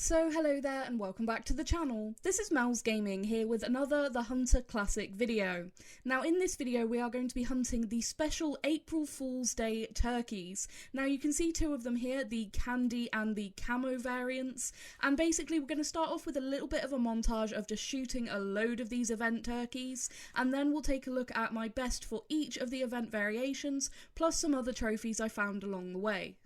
So hello there and welcome back to the channel. This is Mel's Gaming here with another The Hunter Classic video. Now in this video we are going to be hunting the special April Fool's Day turkeys. Now you can see two of them here, the candy and the camo variants, and basically we're going to start off with a little bit of a montage of just shooting a load of these event turkeys, and then we'll take a look at my best for each of the event variations, plus some other trophies I found along the way.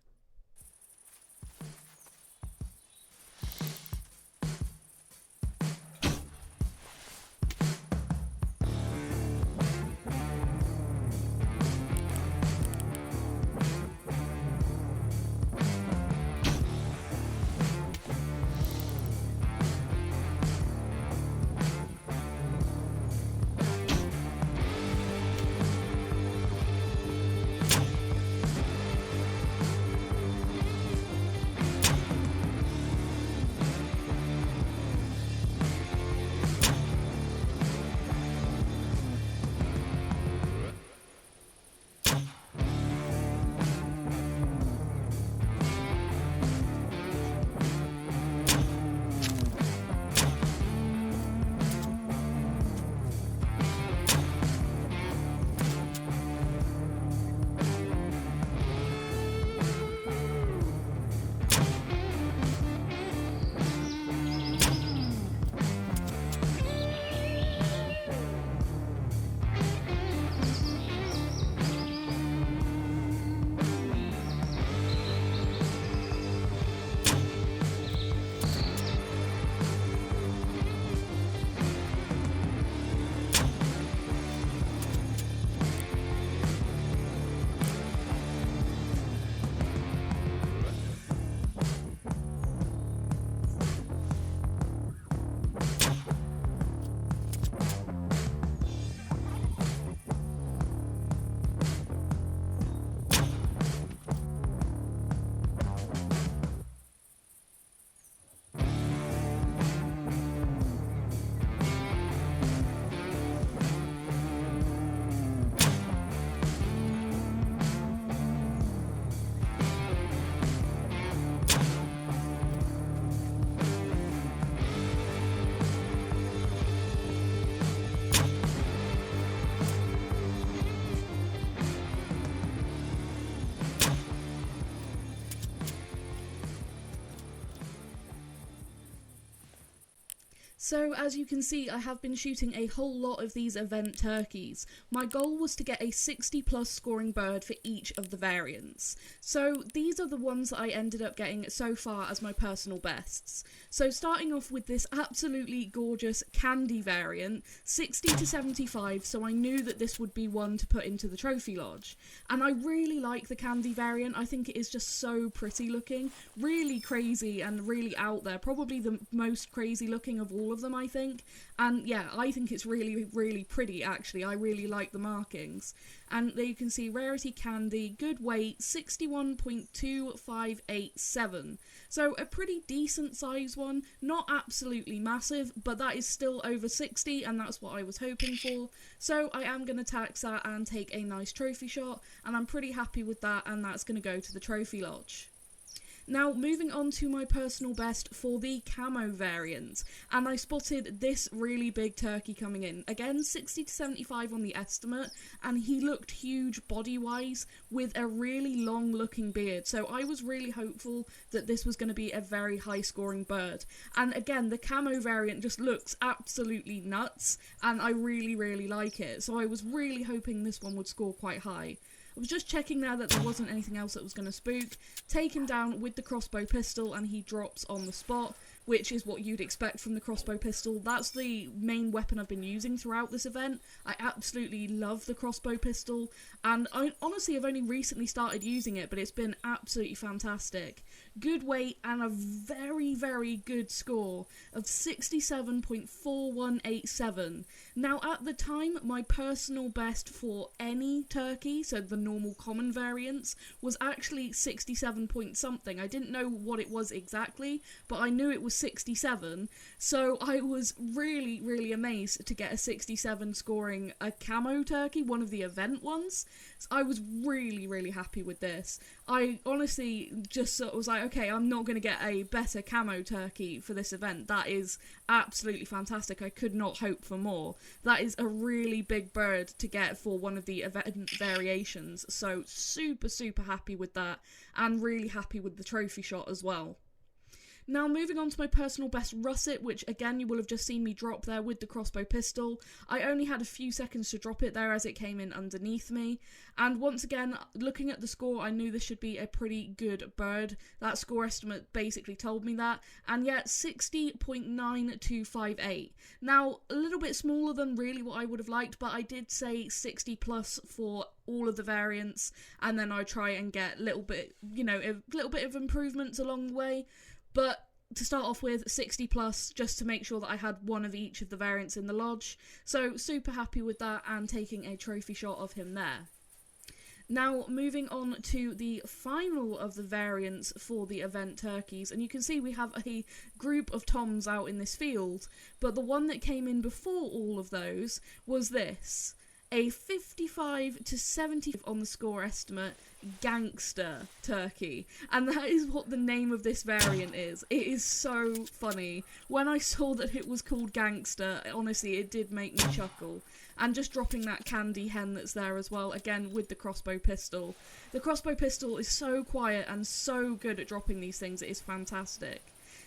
So as you can see, I have been shooting a whole lot of these event turkeys. My goal was to get a 60 plus scoring bird for each of the variants. So these are the ones that I ended up getting so far as my personal bests. So starting off with this absolutely gorgeous candy variant, 60 to 75, so I knew that this would be one to put into the trophy lodge. And I really like the candy variant. I think it is just so pretty looking, really crazy and really out there, probably the most crazy looking of all of them, I think. And yeah, I think it's really pretty actually. I really like the markings. And there you can see rarity candy, good weight, 61.2587. So a pretty decent size one, not absolutely massive, but that is still over 60 and that's what I was hoping for. So I am going to tax that and take a nice trophy shot, and I'm pretty happy with that, and that's going to go to the trophy lodge. Now, moving on to my personal best for the camo variant, and I spotted this really big turkey coming in. Again, 60 to 75 on the estimate, and he looked huge body-wise with a really long-looking beard, so I was really hopeful that this was going to be a very high-scoring bird. And again, the camo variant just looks absolutely nuts, and I really like it, so I was really hoping this one would score quite high. I was just checking now that there wasn't anything else that was going to spook. Take him down with the crossbow pistol and he drops on the spot, which is what you'd expect from the crossbow pistol. That's the main weapon I've been using throughout this event. I absolutely love the crossbow pistol, and I honestly have only recently started using it, but it's been absolutely fantastic. Good weight and a very good score of 67.4187. Now at the time, my personal best for any turkey, so the normal common variants, was actually 67 point something. I didn't know what it was exactly, but I knew it was 67, so I was really, really amazed to get a 67 scoring a camo turkey, one of the event ones. So I was really, really happy with this. I honestly just sort of was like, okay, I'm not going to get a better camo turkey for this event. That is absolutely fantastic. I could not hope for more. That is a really big bird to get for one of the event variations, so super, super happy with that, and really happy with the trophy shot as well. Now moving on to my personal best russet, which again you will have just seen me drop there with the crossbow pistol. I only had a few seconds to drop it there as it came in underneath me, and once again, looking at the score, I knew this should be a pretty good bird. That score estimate basically told me that, and yet 60.9258. Now, a little bit smaller than really what I would have liked, but I did say 60 plus for all of the variants, and then I try and get a little bit of improvements along the way. But to start off with, 60 plus, just to make sure that I had one of each of the variants in the lodge. So super happy with that, and taking a trophy shot of him there. Now moving on to the final of the variants for the event turkeys, and you can see we have a group of toms out in this field, but the one that came in before all of those was this. A 55 to 70 on the score estimate gangster turkey, and that is what the name of this variant is. It is so funny. When I saw that it was called gangster, honestly it did make me chuckle. And just dropping that candy hen that's there as well, again with the crossbow pistol. The crossbow pistol is so quiet and so good at dropping these things, it is fantastic.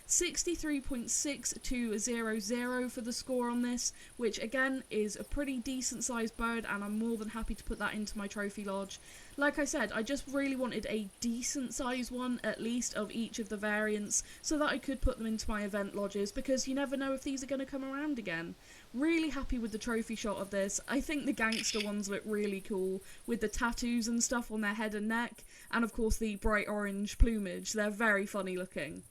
63.6200 for the score on this, which again is a pretty decent sized bird, and I'm more than happy to put that into my trophy lodge. Like I said, I just really wanted a decent sized one at least of each of the variants so that I could put them into my event lodges, because you never know if these are going to come around again. Really happy with the trophy shot of this. I think the gangster ones look really cool with the tattoos and stuff on their head and neck, and of course the bright orange plumage. They're very funny looking.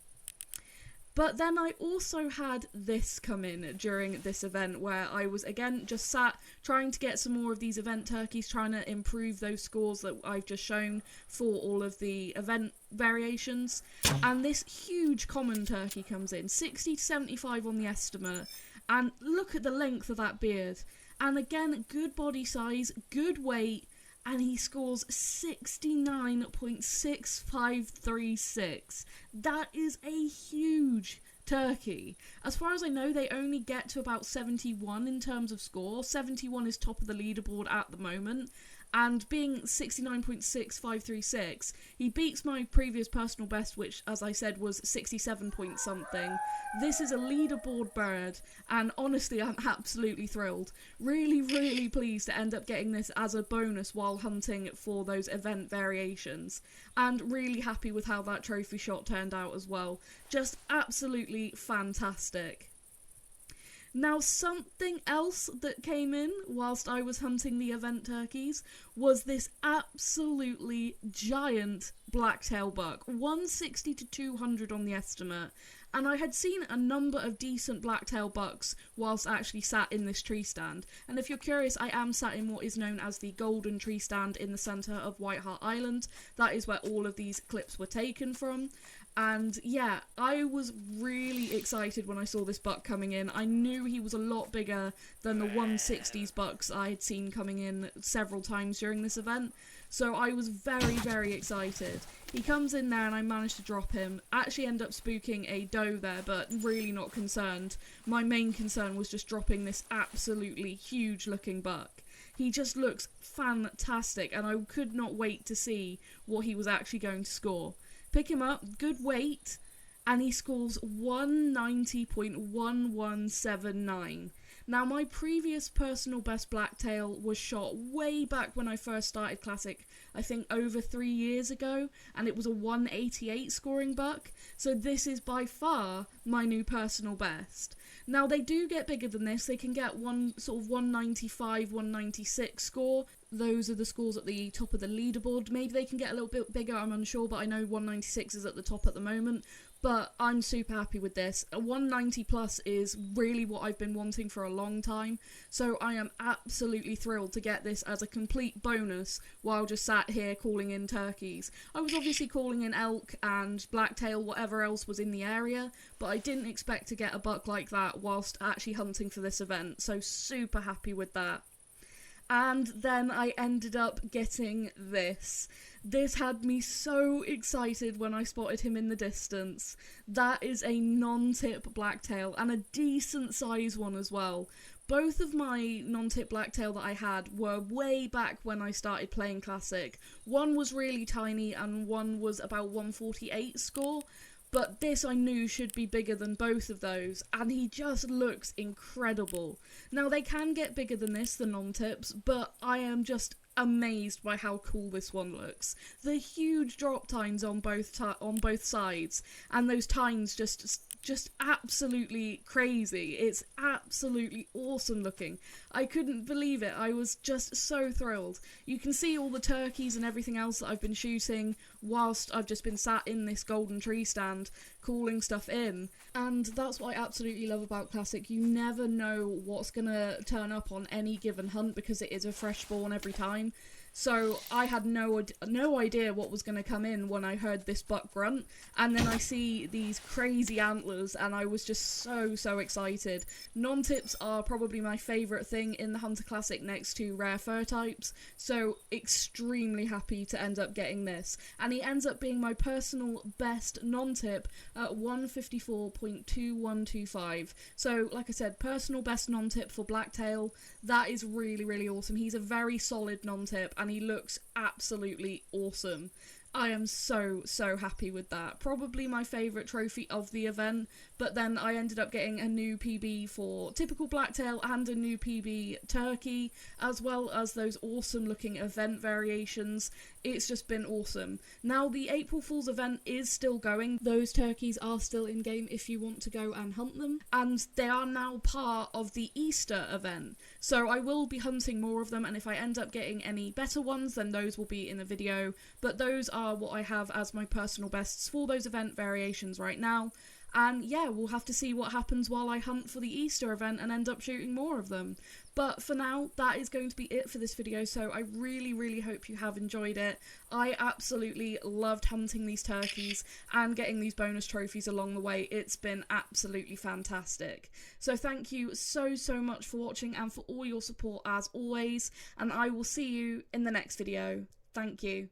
But then I also had this come in during this event, where I was again just sat trying to get some more of these event turkeys, trying to improve those scores that I've just shown for all of the event variations. And this huge common turkey comes in, 60 to 75 on the estimate. And look at the length of that beard. And again, good body size, good weight, and he scores 69.6536. That is a huge turkey. As far as I know, they only get to about 71 in terms of score. 71 is top of the leaderboard at the moment. And being 69.6536, he beats my previous personal best, which, as I said, was 67 point something. This is a leaderboard bird, and honestly, I'm absolutely thrilled. Really, really pleased to end up getting this as a bonus while hunting for those event variations. And really happy with how that trophy shot turned out as well. Just absolutely fantastic. Now, something else that came in whilst I was hunting the event turkeys was this absolutely giant blacktail buck, 160 to 200 on the estimate. And I had seen a number of decent blacktail bucks whilst actually sat in this tree stand. And if you're curious, I am sat in what is known as the golden tree stand in the centre of White Hart Island. That is where all of these clips were taken from. And yeah, I was really excited when I saw this buck coming in. I knew he was a lot bigger than the 160s bucks I had seen coming in several times during this event. So I was very, very excited. He comes in there and I managed to drop him. Actually end up spooking a doe there, but really not concerned. My main concern was just dropping this absolutely huge looking buck. He just looks fantastic, and I could not wait to see what he was actually going to score. Pick him up, good weight, and he scores 190.1179. Now, my previous personal best blacktail was shot way back when I first started Classic, I think over 3 years ago, and it was a 188 scoring buck, so this is by far my new personal best. Now, they do get bigger than this. They can get one sort of 195, 196 score. Those are the scores at the top of the leaderboard. Maybe they can get a little bit bigger, I'm unsure, but I know 196 is at the top at the moment. But I'm super happy with this. A 190 plus is really what I've been wanting for a long time, so I am absolutely thrilled to get this as a complete bonus while just sat here calling in turkeys. I was obviously calling in elk and blacktail, whatever else was in the area, but I didn't expect to get a buck like that whilst actually hunting for this event, so super happy with that. And then I ended up getting this. This had me so excited when I spotted him in the distance. That is a non-tip blacktail, and a decent size one as well. Both of my non-tip blacktail that I had were way back when I started playing Classic. One was really tiny and one was about 148 score. But this I knew should be bigger than both of those, and he just looks incredible. Now they can get bigger than this, the non-tips, but I am just amazed by how cool this one looks. The huge drop tines on both sides, and those tines just absolutely crazy. It's absolutely awesome looking. I couldn't believe it. I was just so thrilled. You can see all the turkeys and everything else that I've been shooting whilst I've just been sat in this golden tree stand calling stuff in, and that's what I absolutely love about Classic. You never know what's gonna turn up on any given hunt because it is a fresh spawn every time. So I had no idea what was going to come in when I heard this buck grunt, and then I see these crazy antlers, and I was just so excited. Non-tips are probably my favourite thing in the Hunter Classic next to rare fur types, so extremely happy to end up getting this. And he ends up being my personal best non-tip at 154.2125. So like I said, personal best non-tip for blacktail. That is really awesome. He's a very solid non-tip, and he looks absolutely awesome. I am so happy with that. Probably my favourite trophy of the event, but then I ended up getting a new PB for typical blacktail and a new PB turkey, as well as those awesome looking event variations. It's just been awesome. Now the April Fool's event is still going. Those turkeys are still in game if you want to go and hunt them, and they are now part of the Easter event. So I will be hunting more of them, and if I end up getting any better ones, then those will be in a video, but those are what I have as my personal bests for those event variations right now. And yeah, we'll have to see what happens while I hunt for the Easter event and end up shooting more of them. But for now, that is going to be it for this video, so I really hope you have enjoyed it. I absolutely loved hunting these turkeys and getting these bonus trophies along the way. It's been absolutely fantastic. So thank you so much for watching and for all your support as always, and I will see you in the next video. Thank you.